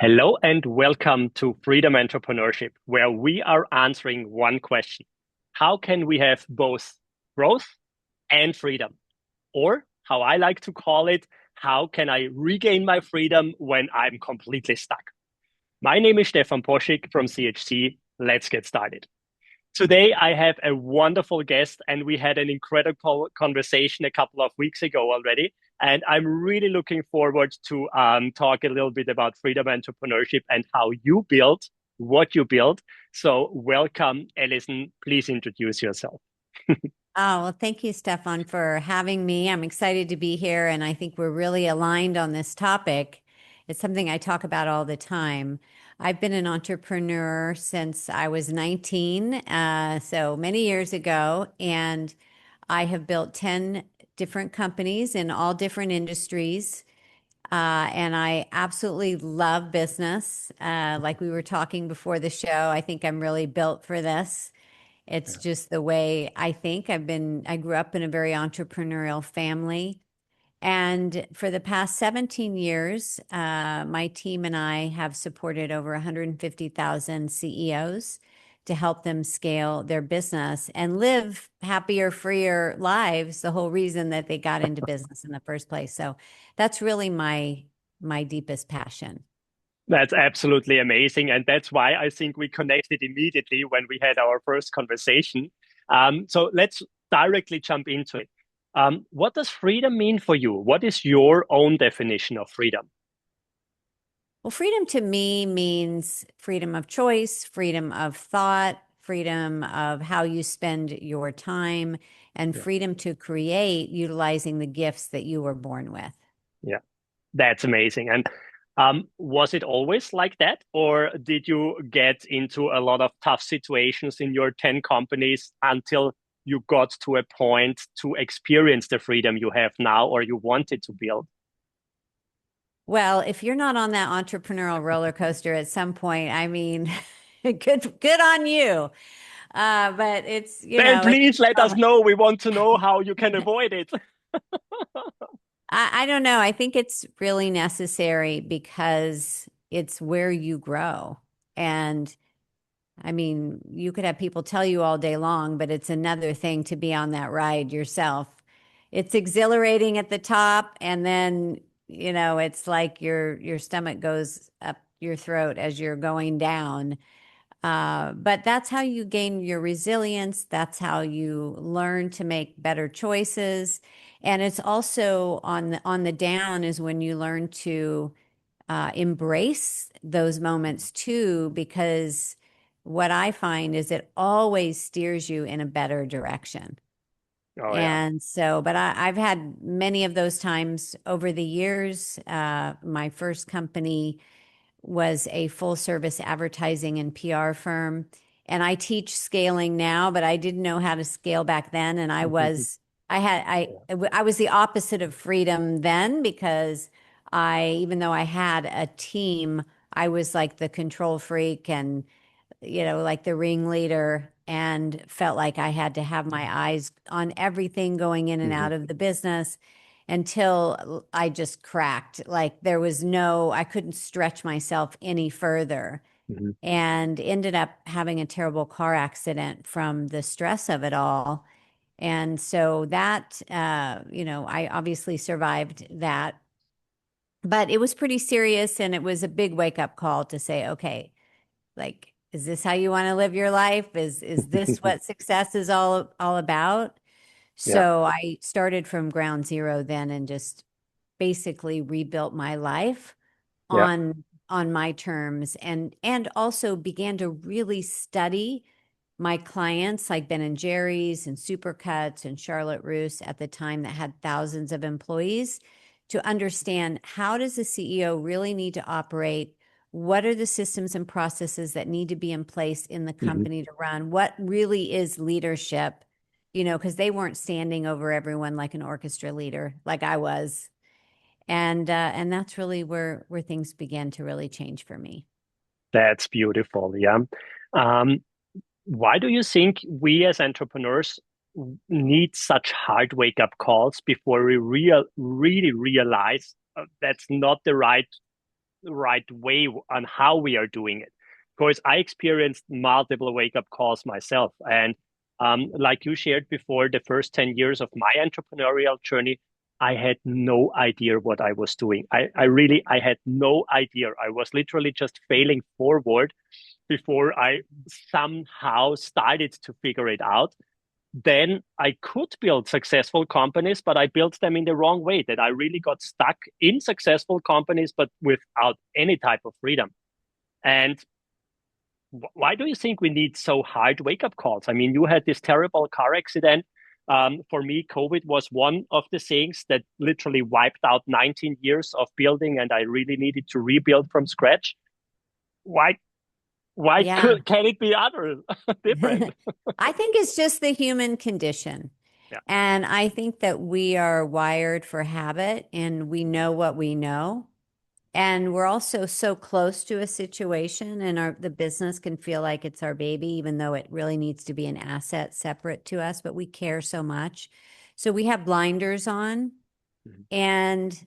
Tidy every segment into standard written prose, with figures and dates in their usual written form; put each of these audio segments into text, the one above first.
Hello and welcome to Freedom Entrepreneurship, where we are answering one question. How can we have both growth and freedom? Or how I like to call it, how can I regain my freedom when I'm completely stuck? My name is Stephan Poschik from CHC. Let's get started. Today, I have a wonderful guest, and we had an incredible conversation a couple of weeks ago already. And I'm really looking forward to talk a little bit about freedom entrepreneurship and how you build what you build. So, welcome, Allison. Please introduce yourself. Oh, well, thank you, Stefan, for having me. I'm excited to be here, and I think we're really aligned on this topic. It's something I talk about all the time. I've been an entrepreneur since I was 19, so many years ago, and I have built 10 different companies in all different industries. And I absolutely love business. Like we were talking before the show, I think I'm really built for this. It's just the way I think. I grew up in a very entrepreneurial family. And for the past 17 years, my team and I have supported over 150,000 CEOs to help them scale their business and live happier, freer lives, the whole reason that they got into business in the first place. So that's really my deepest passion. That's absolutely amazing. And that's why I think we connected immediately when we had our first conversation. So let's directly jump into it. What does freedom mean for you? What is your own definition of freedom? Well, freedom to me means freedom of choice, freedom of thought, freedom of how you spend your time, and Yeah. freedom to create utilizing the gifts that you were born with. Yeah. That's amazing. And was it always like that, or did you get into a lot of tough situations in your 10 companies until you got to a point to experience the freedom you have now or you wanted to build? Well, if you're not on that entrepreneurial roller coaster at some point, I mean, good on you. But it's, Then it's please let us um, know. We want to know how you can avoid it. I don't know. I think it's really necessary because it's where you grow. And I mean, you could have people tell you all day long, but it's another thing to be on that ride yourself. It's exhilarating at the top, and then, it's like your stomach goes up your throat as you're going down. But that's how you gain your resilience. That's how you learn to make better choices. And it's also on the down is when you learn to embrace those moments too, because what I find is it always steers you in a better direction. Oh, yeah. And so, but I've had many of those times over the years. My first company was a full service advertising and PR firm. And I teach scaling now, but I didn't know how to scale back then. And I was the opposite of freedom then because even though I had a team, I was like the control freak and, like the ringleader and felt like I had to have my eyes on everything going in and out Mhm, of the business until I just cracked. Like I couldn't stretch myself any further mhm. and ended up having a terrible car accident from the stress of it all. And so that, I obviously survived that, but it was pretty serious and it was a big wake up call to say, okay, like, is this how you want to live your life? Is this what success is all about? Yeah. So I started from ground zero then and just basically rebuilt my life Yeah. on my terms and also began to really study my clients like Ben and Jerry's and Supercuts and Charlotte Russe at the time that had thousands of employees to understand how does the CEO really need to operate? What are the systems and processes that need to be in place in the Mhm. company to run? What really is leadership? Because they weren't standing over everyone like an orchestra leader, like I was. And that's really where things began to really change for me. That's beautiful. Yeah. Um, why do you think we as entrepreneurs need such hard wake up calls before we really realize that's not the right right way on how we are doing it. Because I experienced multiple wake up calls myself. And like you shared before, the first 10 years of my entrepreneurial journey, I had no idea what I was doing. I had no idea. I was literally just failing forward before I somehow started to figure it out. Then I could build successful companies, but I built them in the wrong way, that I really got stuck in successful companies, but without any type of freedom. And why do you think we need so hard wake up calls? I mean, you had this terrible car accident. For me, COVID was one of the things that literally wiped out 19 years of building, and I really needed to rebuild from scratch. Why? Yeah. Can it be other different? I think it's just the human condition. Yeah. And I think that we are wired for habit and we know what we know. And we're also so close to a situation and the business can feel like it's our baby, even though it really needs to be an asset separate to us, but we care so much. So we have blinders on. Mhm.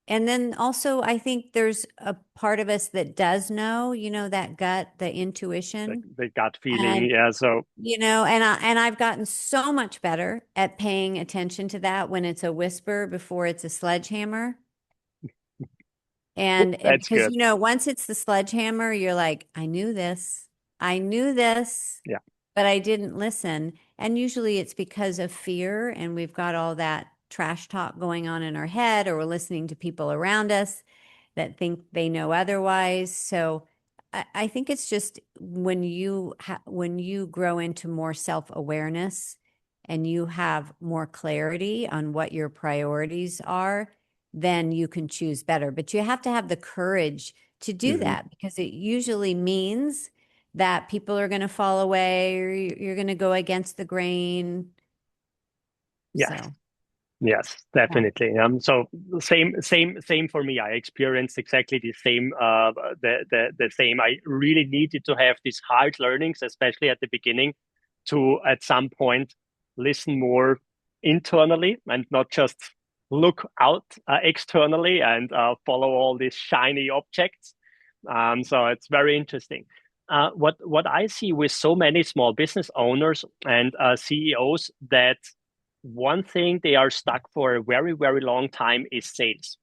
And then also I think there's a part of us that does know, that gut, the intuition. The gut feeling, And yeah. So and I've gotten so much better at paying attention to that when it's a whisper before it's a sledgehammer. And that's because good. once it's the sledgehammer, you're like, I knew this, Yeah. but I didn't listen. And usually it's because of fear, and we've got all that trash talk going on in our head, or we're listening to people around us that think they know otherwise. So I think it's just when you grow into more self-awareness and you have more clarity on what your priorities are, then you can choose better. But you have to have the courage to do Hmm. that, because it usually means that people are going to fall away, or you're going to go against the grain. Yes. So, Yes, yeah. definitely. So same for me. I experienced exactly the same. The same. I really needed to have these hard learnings, especially at the beginning, to at some point listen more internally and not just look out externally and follow all these shiny objects. So it's very interesting. What I see with so many small business owners and CEOs, that one thing they are stuck for a very, very long time is sales.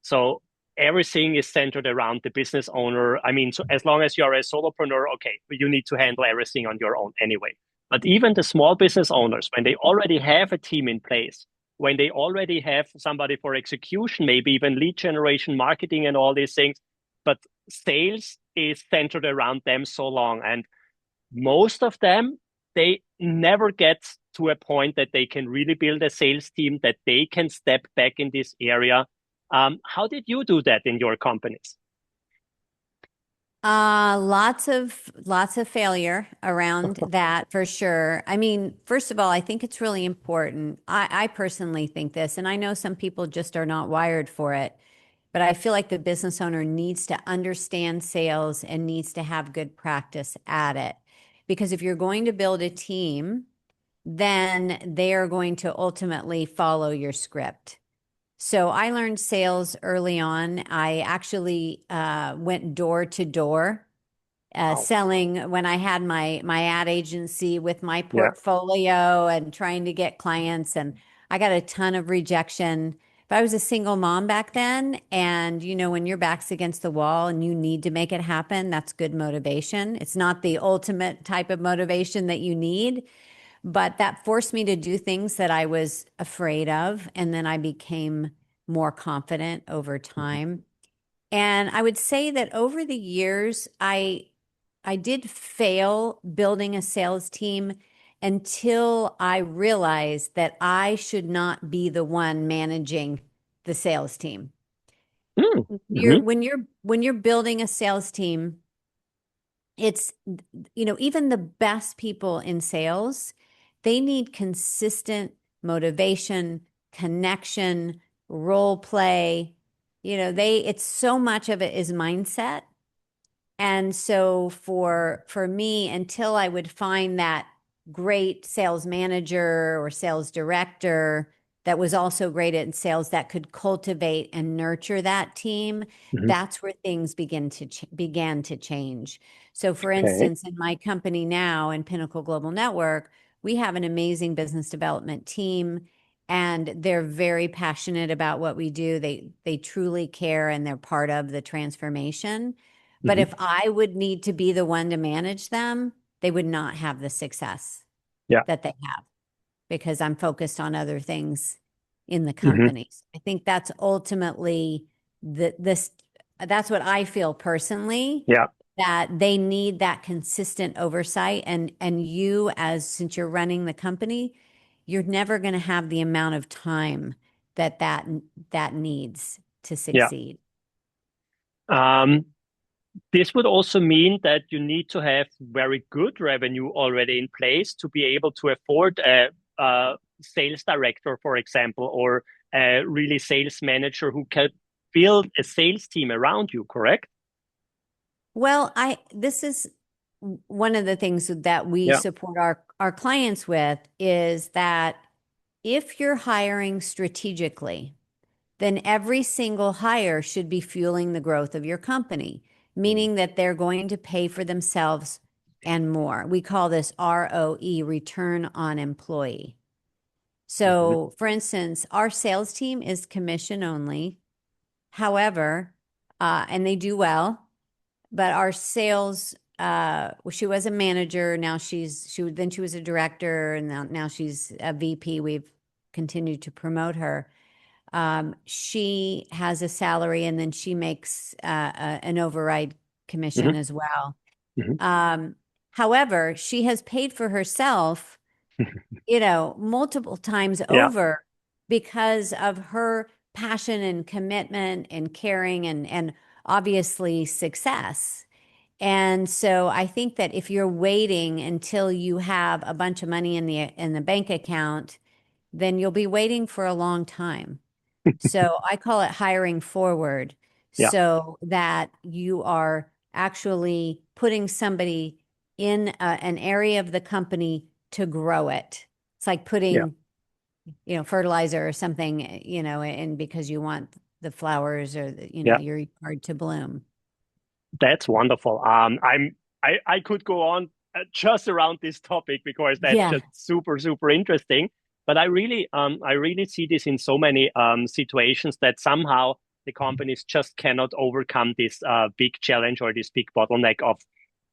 So everything is centered around the business owner. I mean, so as long as you're a solopreneur, okay, you need to handle everything on your own anyway. But even the small business owners, when they already have a team in place, when they already have somebody for execution, maybe even lead generation, marketing, and all these things, but sales is centered around them so long. And most of them, they never get to a point that they can really build a sales team, that they can step back in this area. How did you do that in your companies? Lots of failure around that for sure. I mean, first of all, I think it's really important. I personally think this, and I know some people just are not wired for it, but I feel like the business owner needs to understand sales and needs to have good practice at it. Because if you're going to build a team, then they are going to ultimately follow your script. So I learned sales early on. I actually went door to door Oh, selling when I had my ad agency with my yeah. portfolio and trying to get clients, and I got a ton of rejection. But I was a single mom back then, and when your back's against the wall and you need to make it happen, that's good motivation. It's not the ultimate type of motivation that you need, but that forced me to do things that I was afraid of, and then I became more confident over Mhm. time. And I would say that over the years, I did fail building a sales team until I realized that I should not be the one managing the sales team. Mm-hmm. When you're building a sales team, it's even the best people in sales, they need consistent motivation, connection, role play. It's so much of it is mindset. And so for me, until I would find that great sales manager or sales director that was also great at sales that could cultivate and nurture that team, Hmm. that's where things began to change. So for Okay. instance, in my company now in Pinnacle Global Network, we have an amazing business development team, and they're very passionate about what we do. They truly care, and they're part of the transformation. But Hmm. if I would need to be the one to manage them, they would not have the success Yeah. that they have because I'm focused on other things in the Hmm. companies. I think that's ultimately this that's what I feel personally, Yeah. that they need that consistent oversight, and you, as since you're running the company, you're never going to have the amount of time that needs to Yeah. succeed. Um, this would also mean that you need to have very good revenue already in place to be able to afford a sales director, for example, or a really sales manager who can build a sales team around you, correct? Well, this is one of the things that we Yeah. support our clients with, is that if you're hiring strategically, then every single hire should be fueling the growth of your company, meaning that they're going to pay for themselves and more. We call this ROE, return on employee. Mm-hmm. So, for instance, our sales team is commission only. However, and they do well, but our sales, well, she was a manager. Now then she was a director, and now she's a VP. We've continued to promote her. She has a salary, and then she makes an override commission Hmm. as well. Hmm. Um, However, she has paid for herself, multiple times Yeah. over because of her passion and commitment and caring and obviously success. And so I think that if you're waiting until you have a bunch of money in the bank account, then you'll be waiting for a long time. So I call it hiring forward, Yeah. so that you are actually putting somebody in an area of the company to grow it. It's like Yeah. putting, fertilizer or something, in because you want the flowers or Yeah. your yard to bloom. That's wonderful. I could go on just around this topic because that's Yeah. just super, super interesting. But I really see this in so many situations that somehow the companies just cannot overcome this big challenge or this big bottleneck of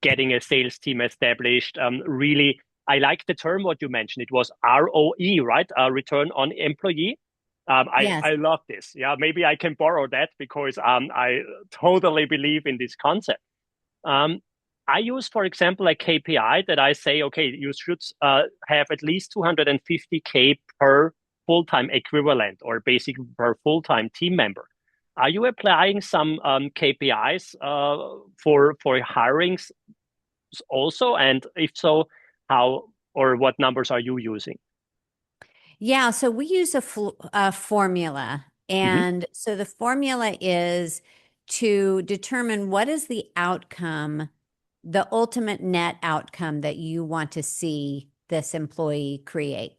getting a sales team established. Really, I like the term what you mentioned. It was ROE, right? Return on employee. Yes. I love this. Yeah, maybe I can borrow that because I totally believe in this concept. Um, I use, for example, a KPI that I say, okay, you should have at least 250K per full-time equivalent or basically per full-time team member. Are you applying some KPIs for hirings also? And if so, how or what numbers are you using? Yeah, so we use a formula. Hmm. And so the formula is to determine what is the outcome, the ultimate net outcome that you want to see this employee create.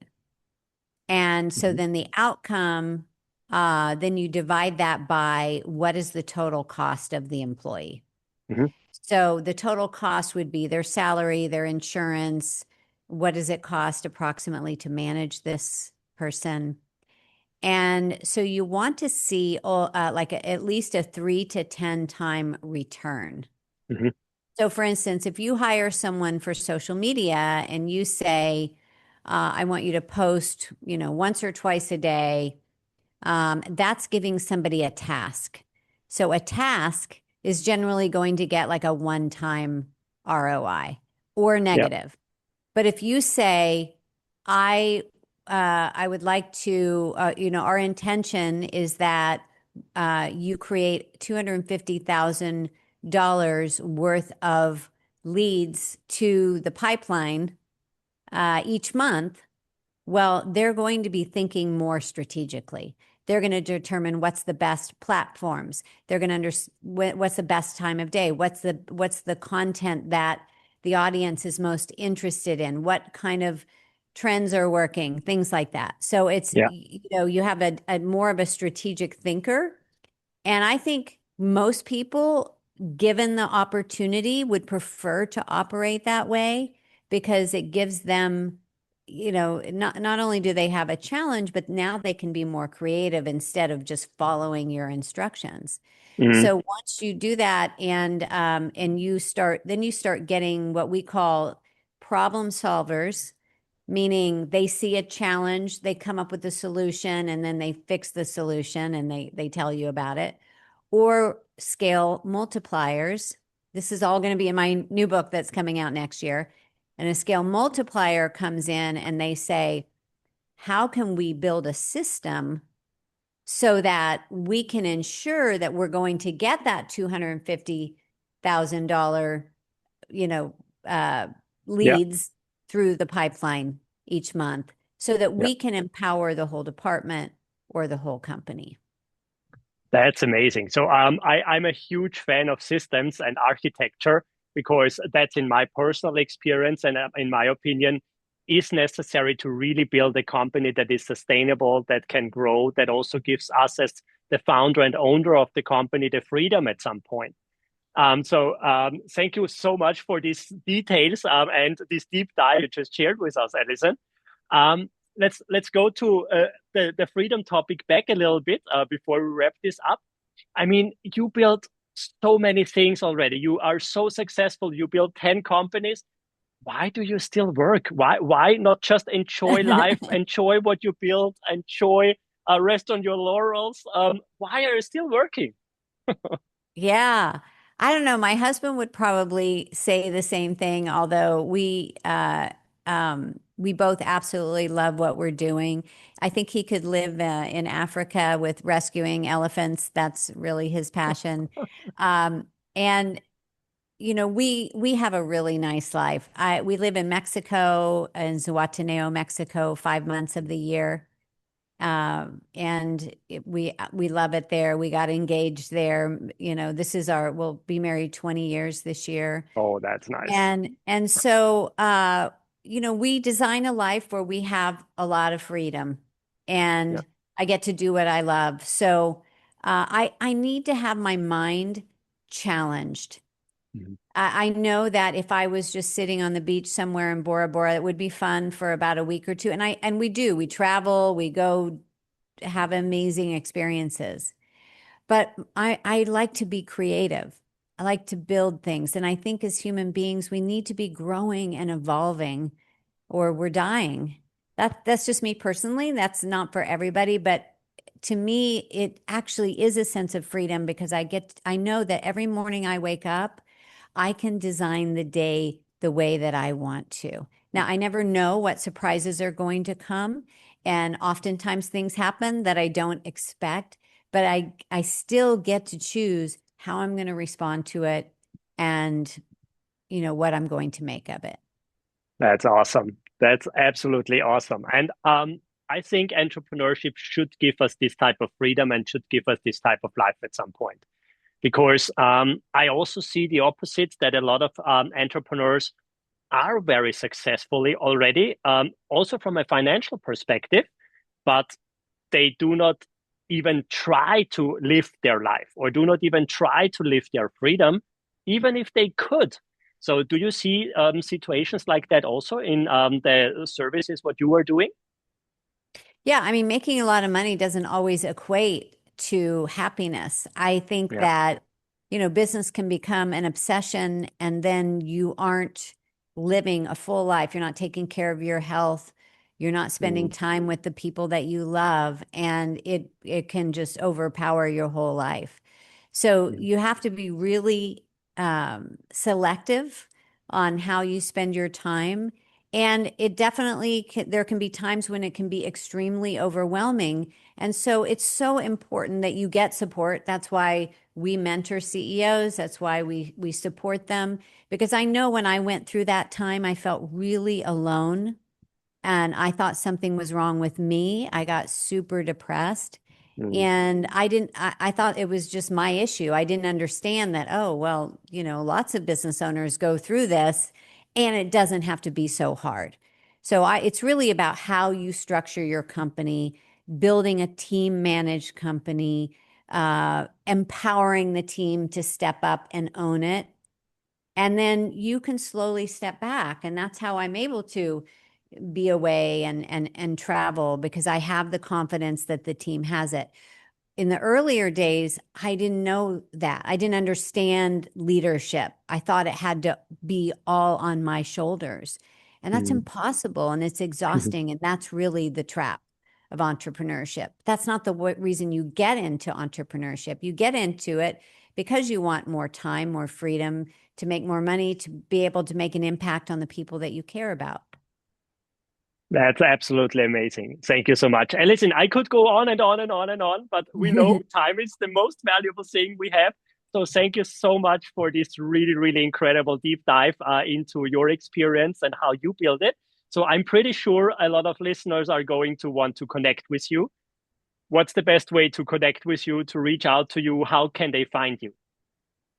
And so Hmm. then the outcome, then you divide that by what is the total cost of the employee. Hmm. So the total cost would be their salary, their insurance. What does it cost approximately to manage this person? And so you want to see at least a 3 to 10 time return. Hmm. So, for instance, if you hire someone for social media and you say, I want you to post, once or twice a day, that's giving somebody a task. So a task is generally going to get like a one-time ROI or Yeah. negative. But if you say, I I would like to, our intention is that you create $250,000 worth of leads to the pipeline each month. Well, they're going to be thinking more strategically. They're going to determine what's the best platforms. They're going to what's the best time of day. What's the content that the audience is most interested in. What kind of trends are working, things like that. So it's, Yeah. you have a more of a strategic thinker. And I think most people, given the opportunity, would prefer to operate that way because it gives them, not only do they have a challenge, but now they can be more creative instead of just following your instructions. Mhm. So once you do that and then you start getting what we call problem solvers, meaning they see a challenge, they come up with a solution, and then they fix the solution and they tell you about it. Or scale multipliers. This is all going to be in my new book that's coming out next year. And a scale multiplier comes in and they say, how can we build a system so that we can ensure that we're going to get that $250,000, you know, uh, Yeah. leads through the pipeline each month so that Yeah. we can empower the whole department or the whole company. That's amazing. So I'm a huge fan of systems and architecture because that's in my personal experience and in my opinion is necessary to really build a company that is sustainable, that can grow, that also gives us as the founder and owner of the company the freedom at some point. Thank you so much for these details and this deep dive you just shared with us, Allison. Um, let's go to the freedom topic back a little bit before we wrap this up. I mean, you built so many things already. You are so successful. You built 10 companies. Why do you still work? Why not just enjoy life, enjoy what you build, enjoy rest on your laurels? Why are you still working? Yeah. I don't know. My husband would probably say the same thing, although we both absolutely love what we're doing. I think he could live in Africa with rescuing elephants. That's really his passion. And we have a really nice life. We live in Mexico, in Zihuatanejo, Mexico, 5 months of the year. We love it there. We got engaged there. We'll be married 20 years this year. Oh, that's nice. And so we design a life where we have a lot of freedom Yeah. and I get to do what I love. So I need to have my mind challenged. Mhm. I know that if I was just sitting on the beach somewhere in Bora Bora, it would be fun for about a week or two. We travel, we go have amazing experiences. But I like to be creative. I like to build things. And I think as human beings, we need to be growing and evolving or we're dying. That's just me personally. That's not for everybody, but to me, it actually is a sense of freedom because I know that every morning I wake up, I can design the day the way that I want to. Now, I never know what surprises are going to come, and oftentimes things happen that I don't expect, but I still get to choose how I'm going to respond to it and what I'm going to make of it. That's awesome. That's absolutely awesome. And I think entrepreneurship should give us this type of freedom and should give us this type of life at some point. Because I also see the opposite that a lot of entrepreneurs are very successfully already, also from a financial perspective, but they do not even try to live their life or do not even try to live their freedom, even if they could. So, do you see situations like that also in the services what you are doing? Yeah, I mean, making a lot of money doesn't always equate to happiness. I think Yeah. that, business can become an obsession and then you aren't living a full life. You're not taking care of your health. You're not spending Mm, time with the people that you love, and it can just overpower your whole life. So mm, you have to be really selective on how you spend your time, and it definitely there can be times when it can be extremely overwhelming. And so it's so important that you get support. That's why we mentor CEOs. That's why we support them. Because I know when I went through that time, I felt really alone and I thought something was wrong with me. I got super depressed. mm, And I thought it was just my issue. I didn't understand that, oh, well, lots of business owners go through this and it doesn't have to be so hard. So it's really about how you structure your company, building a team managed company, empowering the team to step up and own it. And then you can slowly step back. And that's how I'm able to be away and travel, because I have the confidence that the team has it. In the earlier days, I didn't know that. I didn't understand leadership. I thought it had to be all on my shoulders. And that's Mm. impossible and it's exhausting. And that's really the trap of entrepreneurship. That's not the reason you get into entrepreneurship. You get into it because you want more time, more freedom, to make more money, to be able to make an impact on the people that you care about. That's absolutely amazing. Thank you so much. And listen, I could go on and on and on and on, but we know time is the most valuable thing we have. So thank you so much for this really, really incredible deep dive into your experience and how you build it. So I'm pretty sure a lot of listeners are going to want to connect with you. What's the best way to connect with you, to reach out to you? How can they find you?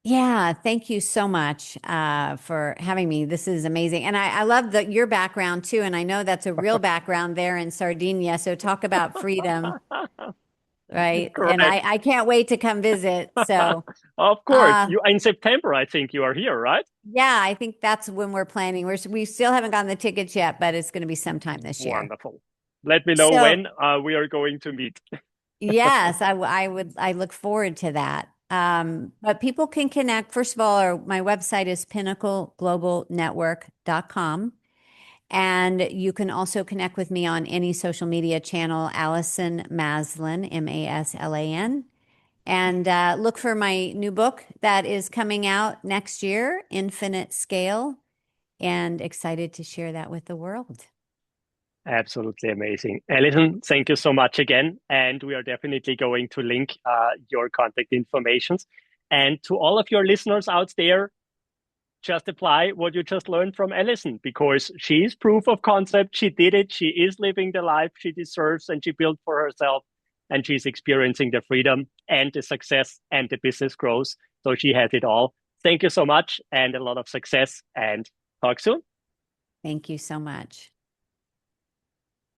Yeah, thank you so much for having me. This is amazing. And I love your background too. And I know that's a real background there in Sardinia. So talk about freedom, right? And Correct. I can't wait to come visit. So Of course. uh, You in September, I think you are here, right? yeah, I think that's when we're planning. We still haven't gotten the tickets yet, but it's going to be sometime this year. Wonderful. Let me know So when we are going to meet. yes, I look forward to that. But people can connect. First of all, my website is pinnacleglobalnetwork.com. And you can also connect with me on any social media channel, Allison Maslan, Maslan. And look for my new book that is coming out next year, Infinite Scale, and excited to share that with the world. Absolutely amazing. Alison, thank you so much again. And we are definitely going to link your contact informations. And to all of your listeners out there, just apply what you just learned from Alison, because she is proof of concept. She did it. She is living the life she deserves and she built for herself. And she's experiencing the freedom and the success and the business growth. So she has it all. Thank you so much and a lot of success, and talk soon. Thank you so much.